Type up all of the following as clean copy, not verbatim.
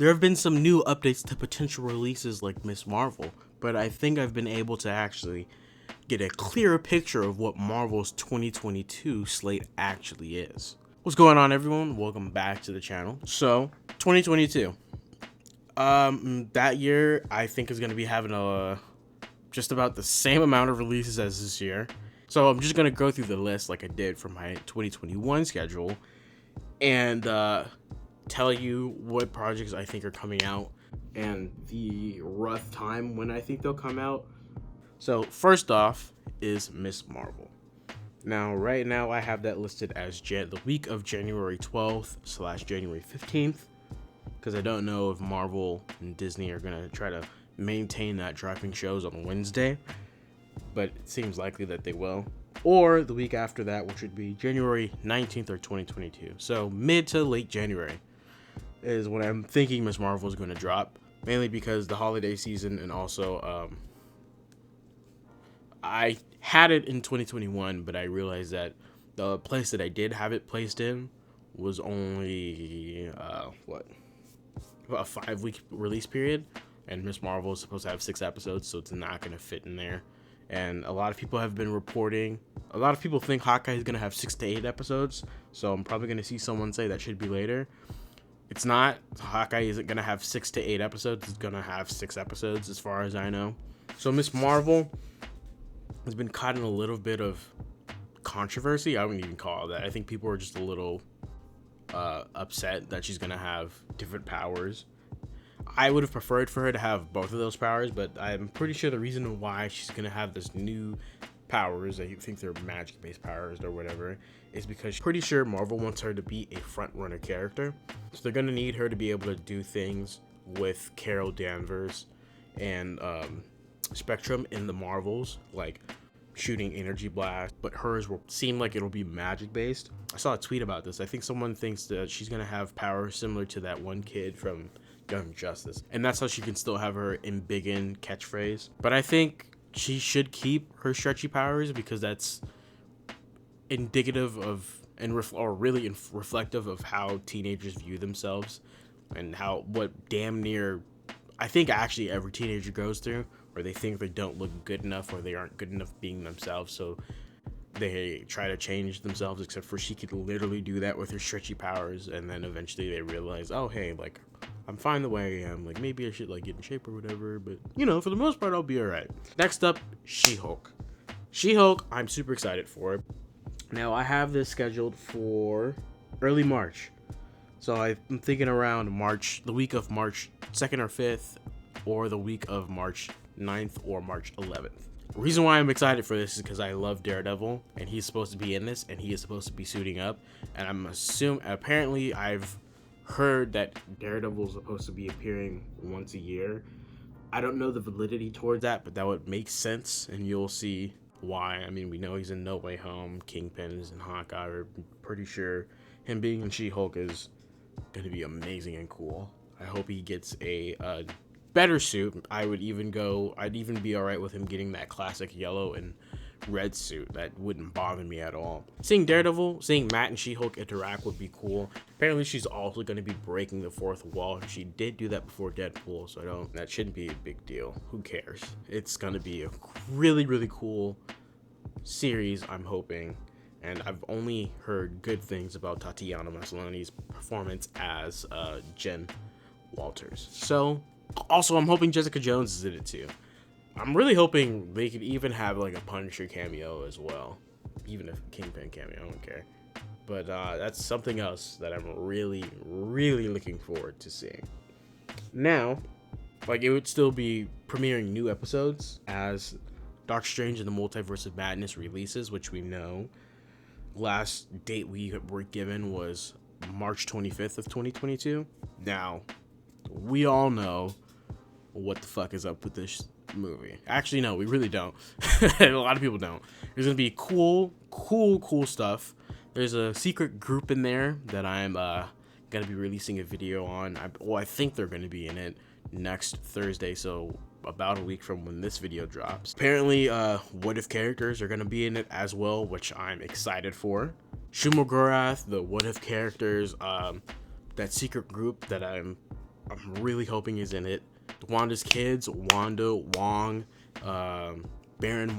There have been some new updates to potential releases like Miss Marvel, but I think I've been able to actually get a clearer picture of what Marvel's 2022 slate actually is. What's going on, everyone? Welcome back to the channel. So, 2022. That year I think is going to be having just about the same amount of releases as this year. So I'm just going to go through the list like I did for my 2021 schedule and tell you what projects I think are coming out and the rough time when I think they'll come out. So first off is Miss Marvel. Now, right now I have that listed as the week of January 12th / January 15th, because I don't know if Marvel and Disney are going to try to maintain that dropping shows on Wednesday, but it seems likely that they will. Or the week after that, which would be January 19th or 2022. So mid to late January is when I'm thinking Miss Marvel is going to drop, mainly because the holiday season, and also I had it in 2021, but I realized that the place that I did have it placed in was only about a 5-week release period, and Miss Marvel is supposed to have 6 episodes, so it's not going to fit in there. And a lot of people have been reporting, a lot of people think Hawkeye is going to have 6 to 8 episodes, so I'm probably going to see someone say that should be later. It's not. Hawkeye isn't going to have 6 to 8 episodes. It's going to have 6 episodes as far as I know. So Miss Marvel has been caught in a little bit of controversy. I wouldn't even call it that. I think people are just a little upset that she's going to have different powers. I would have preferred for her to have both of those powers, but I'm pretty sure the reason why she's going to have this new powers, that you think they're magic-based powers or whatever, is because I'm pretty sure Marvel wants her to be a front-runner character. So they're going to need her to be able to do things with Carol Danvers and Spectrum in the Marvels, like shooting energy blast, but hers will seem like it'll be magic-based. I saw a tweet about this. I think someone thinks that she's going to have powers similar to that one kid from Young Justice, and that's how she can still have her embiggen catchphrase. But I think she should keep her stretchy powers because that's indicative of and reflective of how teenagers view themselves, and what damn near I think actually every teenager goes through, where they think they don't look good enough or they aren't good enough being themselves, so they try to change themselves, except for she could literally do that with her stretchy powers, and then eventually they realize, oh hey, like I'm fine the way I am, like maybe I should like get in shape or whatever, but you know, for the most part I'll be alright. Next up, She-Hulk. She-Hulk, I'm super excited for. Now I have this scheduled for early March, so I'm thinking around March, the week of March 2nd or 5th, or the week of March 9th or March 11th. The reason why I'm excited for this is because I love Daredevil, and he's supposed to be in this, and he is supposed to be suiting up, and apparently I've heard that Daredevil is supposed to be appearing once a year. I don't know the validity towards that, but that would make sense, and you'll see why. I mean, we know he's in No Way Home, Kingpin is in Hawkeye. We're pretty sure him being in She-Hulk is going to be amazing and cool. I hope he gets a better suit. I'd even be all right with him getting that classic yellow and red suit. That wouldn't bother me at all. Seeing Matt and She-Hulk interact would be cool. Apparently she's also going to be breaking the fourth wall. She did do that before Deadpool, so that shouldn't be a big deal. Who cares? It's going to be a really, really cool series, I'm hoping. And I've only heard good things about Tatiana Maslany's performance as Jen Walters. So also, I'm hoping Jessica Jones is in it too. I'm really hoping they could even have like a Punisher cameo as well. Even a Kingpin cameo, I don't care. But that's something else that I'm really, really looking forward to seeing. Now, like, it would still be premiering new episodes as Doctor Strange and the Multiverse of Madness releases, which we know. Last date we were given was March 25th of 2022. Now, we all know what the fuck is up with this movie. Actually, no, we really don't. A lot of people don't. There's gonna be cool stuff. There's a secret group in there that I'm gonna be releasing a video on. I think they're gonna be in it next Thursday, so about a week from when this video drops. Apparently, What If characters are gonna be in it as well, which I'm excited for. Shumagorath, the What If characters, that secret group that I'm I'm really hoping is in it. Wanda's kids, Wanda, Wong, Baron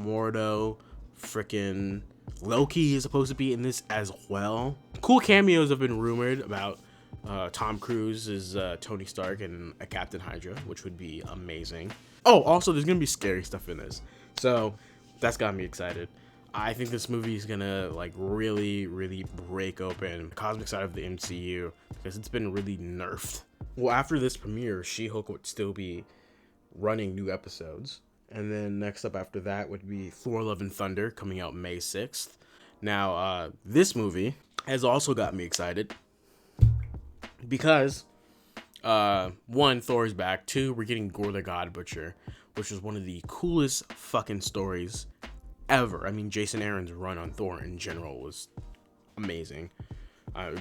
Mordo, freaking Loki is supposed to be in this as well. Cool cameos have been rumored about. Tom Cruise is Tony Stark and a Captain Hydra, which would be amazing. Oh, also there's gonna be scary stuff in this, so that's got me excited. I think this movie is gonna like really break open the cosmic side of the MCU because it's been really nerfed. Well, after this premiere, She-Hulk would still be running new episodes, and then next up after that would be Thor: Love and Thunder coming out May 6th. Now this movie has also got me excited because one, Thor is back. Two, we're getting Gore the God Butcher, which was one of the coolest fucking stories ever. I mean, Jason Aaron's run on Thor in general was amazing.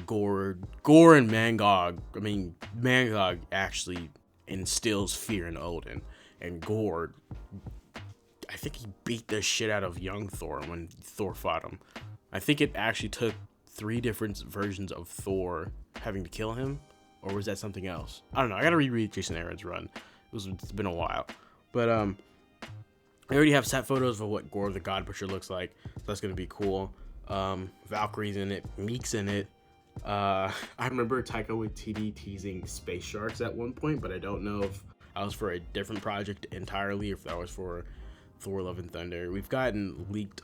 Gore and Mangog. I mean, Mangog actually instills fear in Odin, and Gore, I think he beat the shit out of young Thor when Thor fought him. I think it actually took 3 different versions of Thor having to kill him, or was that something else? I don't know. I gotta reread Jason Aaron's run. It's been a while, but I already have set photos of what Gore the God Butcher looks like. So that's gonna be cool. Valkyrie's in it. Meek's in it. I remember Taika Waititi teasing space sharks at one point, but I don't know if that was for a different project entirely, or if that was for Thor: Love and Thunder. We've gotten leaked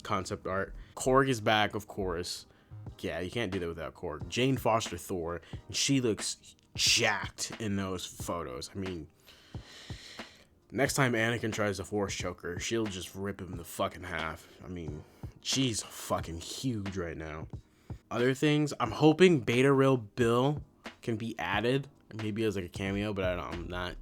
concept art. Korg is back, of course. Yeah, you can't do that without Korg. Jane Foster Thor, and she looks jacked in those photos. I mean, next time Anakin tries to force choke her, she'll just rip him the fucking half. I mean, she's fucking huge right now. Other things, I'm hoping Beta Ray Bill can be added, maybe as like a cameo, but I'm not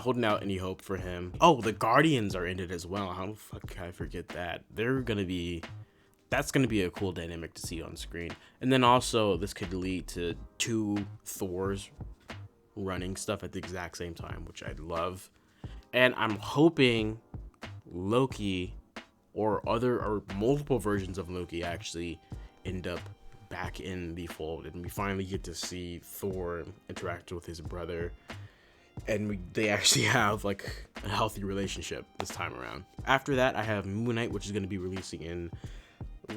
holding out any hope for him. Oh, the Guardians are in it as well. How the fuck can I forget that? That's gonna be a cool dynamic to see on screen. And then also this could lead to 2 Thors running stuff at the exact same time, which I'd love. And I'm hoping Loki or multiple versions of Loki actually end up back in the fold, and we finally get to see Thor interact with his brother, and they actually have like a healthy relationship this time around. After that, I have Moon Knight, which is going to be releasing in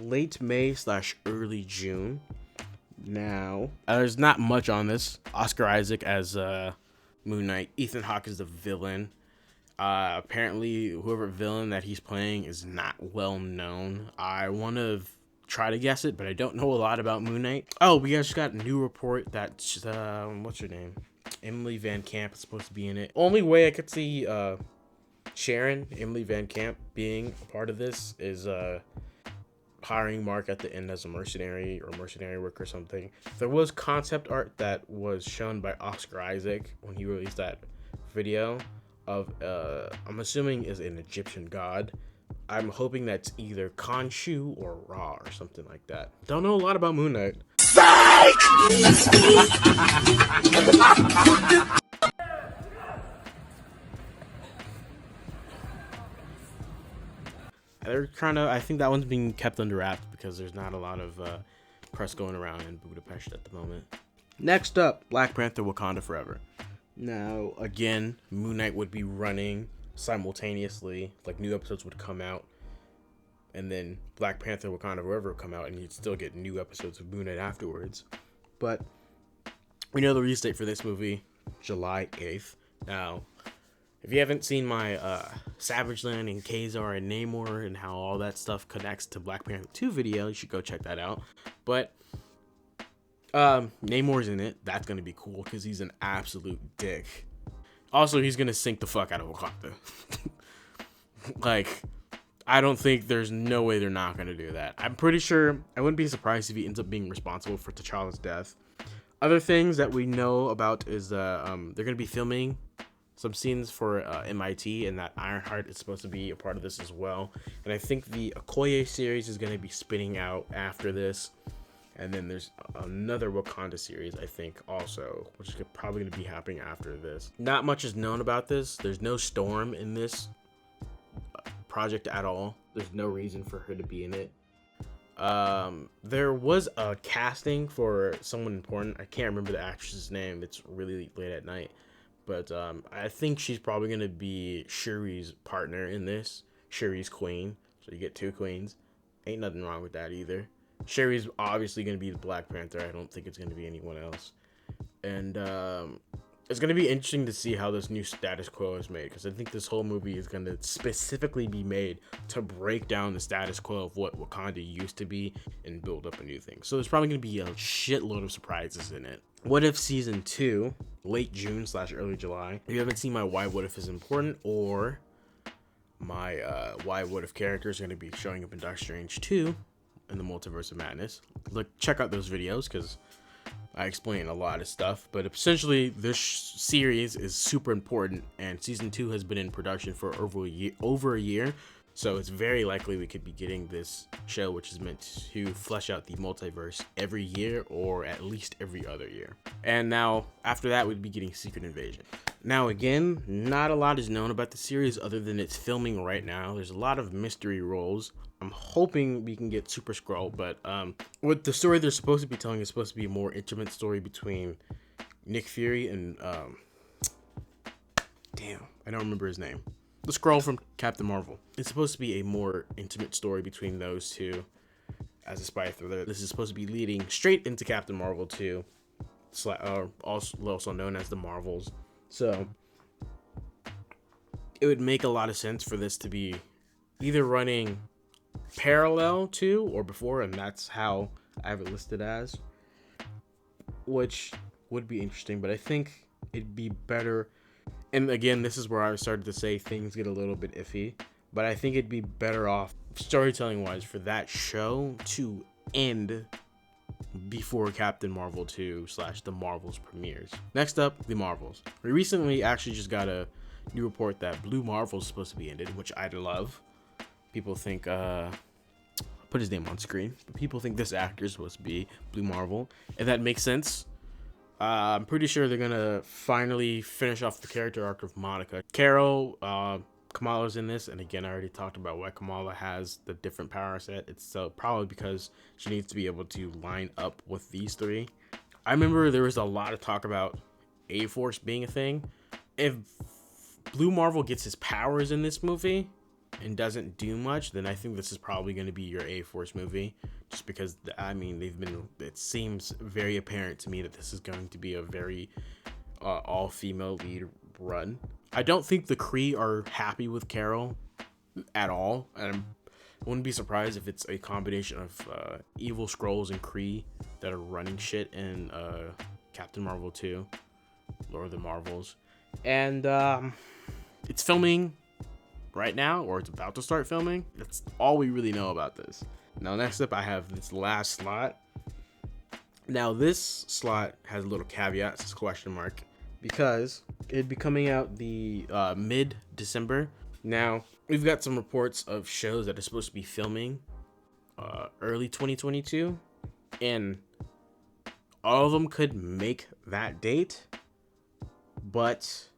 late May / early June. Now, there's not much on this. Oscar Isaac as Moon Knight. Ethan Hawke is the villain. Apparently, whoever villain that he's playing is not well known. I want to try to guess it, but I don't know a lot about Moon Knight. Oh, we just got a new report that what's her name? Emily Van Camp is supposed to be in it. Only way I could see Emily Van Camp being a part of this is hiring Mark at the end as a mercenary work or something. There was concept art that was shown by Oscar Isaac when he released that video of I'm assuming is an Egyptian god. I'm hoping that's either Khonshu or Ra or something like that. Don't know a lot about Moon Knight. I think that one's being kept under wraps because there's not a lot of press going around in Budapest at the moment. Next up, Black Panther Wakanda Forever. Now, again, Moon Knight would be running simultaneously, like new episodes would come out, and then Black Panther Wakanda Forever would come out, and you'd still get new episodes of Moon Knight afterwards. But we know the release date for this movie, July 8th. Now, if you haven't seen my Savage Land and Kazar and Namor and how all that stuff connects to Black Panther 2 video, you should go check that out. But Namor's in it. That's gonna be cool because he's an absolute dick. Also, he's gonna sink the fuck out of Wakanda. Like, I don't think there's no way they're not gonna do that. I'm pretty sure I wouldn't be surprised if he ends up being responsible for T'Challa's death. Other things that we know about is they're gonna be filming some scenes for MIT, and that Ironheart is supposed to be a part of this as well. And I think the Okoye series is gonna be spinning out after this. And then there's another Wakanda series, I think, also, which is probably going to be happening after this. Not much is known about this. There's no Storm in this project at all. There's no reason for her to be in it. There was a casting for someone important. I can't remember the actress's name. It's really late at night. But I think she's probably going to be Shuri's partner in this. Shuri's queen. So you get two queens. Ain't nothing wrong with that either. Shuri's obviously going to be the Black Panther. I don't think it's going to be anyone else. And it's going to be interesting to see how this new status quo is made. Because I think this whole movie is going to specifically be made to break down the status quo of what Wakanda used to be and build up a new thing. So there's probably going to be a shitload of surprises in it. What If Season 2, late June / early July. If you haven't seen my Why What If is important, or my Why What If character is going to be showing up in Doctor Strange 2 in the Multiverse of Madness, look, check out those videos because I explain a lot of stuff. But essentially, this series is super important, and Season 2 has been in production for over a year. So it's very likely we could be getting this show, which is meant to flesh out the multiverse every year, or at least every other year. And now, after that, we'd be getting Secret Invasion. Now, again, not a lot is known about the series other than it's filming right now. There's a lot of mystery roles. I'm hoping we can get Super Skrull, but what the story they're supposed to be telling is supposed to be a more intimate story between Nick Fury and damn, I don't remember his name. The Skrull from Captain Marvel. It's supposed to be a more intimate story between those two as a spy thriller. This is supposed to be leading straight into Captain Marvel 2, also known as the Marvels. So it would make a lot of sense for this to be either running parallel to or before, and that's how I have it listed as, which would be interesting. But I think it'd be better, and again, this is where I started to say things get a little bit iffy, but I think it'd be better off storytelling wise for that show to end before Captain Marvel 2 / the Marvels premieres. Next up, the Marvels. We recently actually just got a new report that Blue Marvel is supposed to be ended, which I love. People think put his name on screen, but people think this actor is supposed to be Blue Marvel, and that makes sense. I'm pretty sure they're gonna finally finish off the character arc of Monica. Carol, Kamala's in this, and again, I already talked about why Kamala has the different power set. It's probably because she needs to be able to line up with these three. I remember there was a lot of talk about A-Force being a thing. If Blue Marvel gets his powers in this movie and doesn't do much, then I think this is probably going to be your A-Force movie, just because it seems very apparent to me that this is going to be a very all-female lead run. I don't think the Kree are happy with Carol at all, and I wouldn't be surprised if it's a combination of evil Skrulls and Kree that are running shit in Captain Marvel 2, Lord of the Marvels. And it's filming right now, or it's about to start filming. That's all we really know about this. Now, next up, I have this last slot. Now, this slot has a little caveat, it's question mark, because it'd be coming out the mid-December. Now, we've got some reports of shows that are supposed to be filming early 2022, and all of them could make that date, but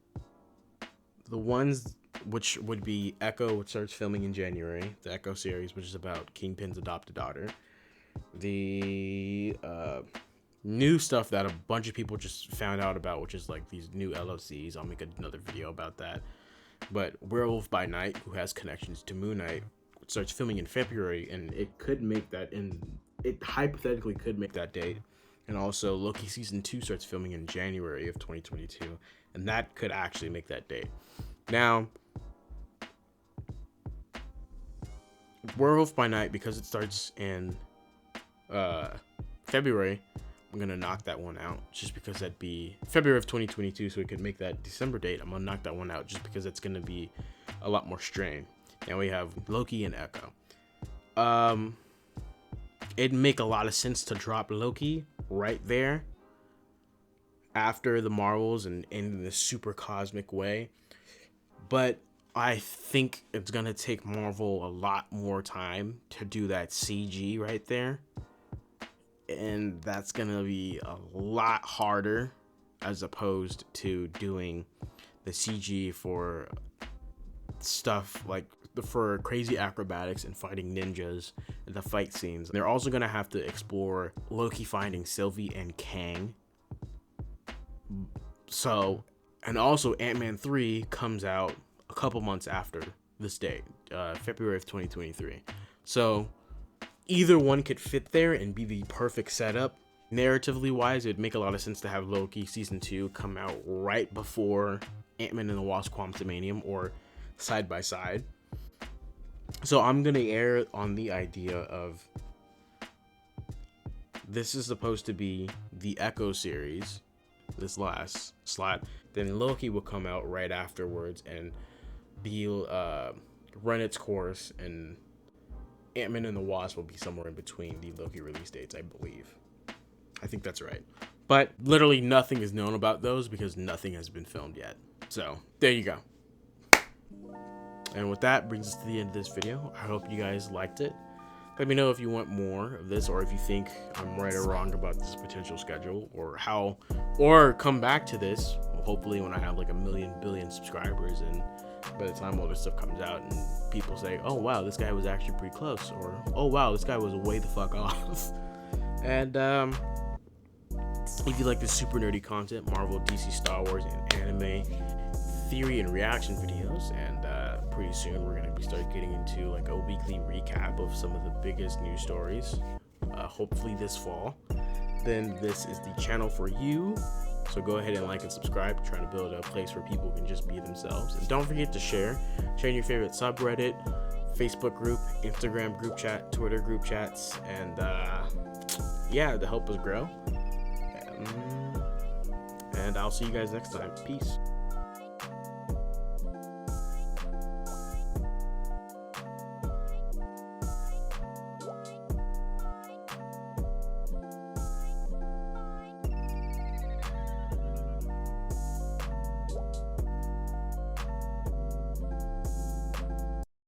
the ones which would be Echo, which starts filming in January, the Echo series, which is about Kingpin's adopted daughter. The new stuff that a bunch of people just found out about, which is like these new LLCs. I'll make another video about that. But Werewolf by Night, who has connections to Moon Knight, starts filming in February, and it could make that, and it hypothetically could make that date. And also Loki season 2 starts filming in January of 2022, and that could actually make that date. Now, Werewolf by Night, because it starts in February, I'm gonna knock that one out just because that'd be February of 2022, so we could make that December date. I'm gonna knock that one out just because it's gonna be a lot more strain. And we have Loki and Echo. It'd make a lot of sense to drop Loki right there after the Marvels and in this super cosmic way, but I think it's gonna take Marvel a lot more time to do that CG right there, and that's gonna be a lot harder as opposed to doing the CG for stuff like for crazy acrobatics and fighting ninjas and the fight scenes. They're also going to have to explore Loki finding Sylvie and Kang. So, and also Ant-Man 3 comes out a couple months after this date, February of 2023. So either one could fit there and be the perfect setup. Narratively wise, it'd make a lot of sense to have Loki season 2 come out right before Ant-Man and the Wasp Quantumanium, or side by side. So I'm gonna err on the idea of this is supposed to be the Echo series, this last slot. Then Loki will come out right afterwards and be run its course, and Ant-Man and the Wasp will be somewhere in between the Loki release dates, I believe. I think that's right. But literally nothing is known about those because nothing has been filmed yet. So there you go. And with that brings us to the end of this video. I hope you guys liked it. Let me know if you want more of this, or if you think I'm right or wrong about this potential schedule, or come back to this, hopefully when I have like 1 million billion subscribers, and by the time all this stuff comes out and people say, oh wow, this guy was actually pretty close, or oh wow, this guy was way the fuck off. And if you like this super nerdy content, Marvel, DC, Star Wars, and anime theory and reaction videos, and pretty soon we're gonna start getting into like a weekly recap of some of the biggest news stories, hopefully this fall, then this is the channel for you. So go ahead and like and subscribe, trying to build a place where people can just be themselves. And don't forget to share in your favorite subreddit, Facebook group, Instagram group chat, Twitter group chats, and yeah, to help us grow. And I'll see you guys next time. Peace.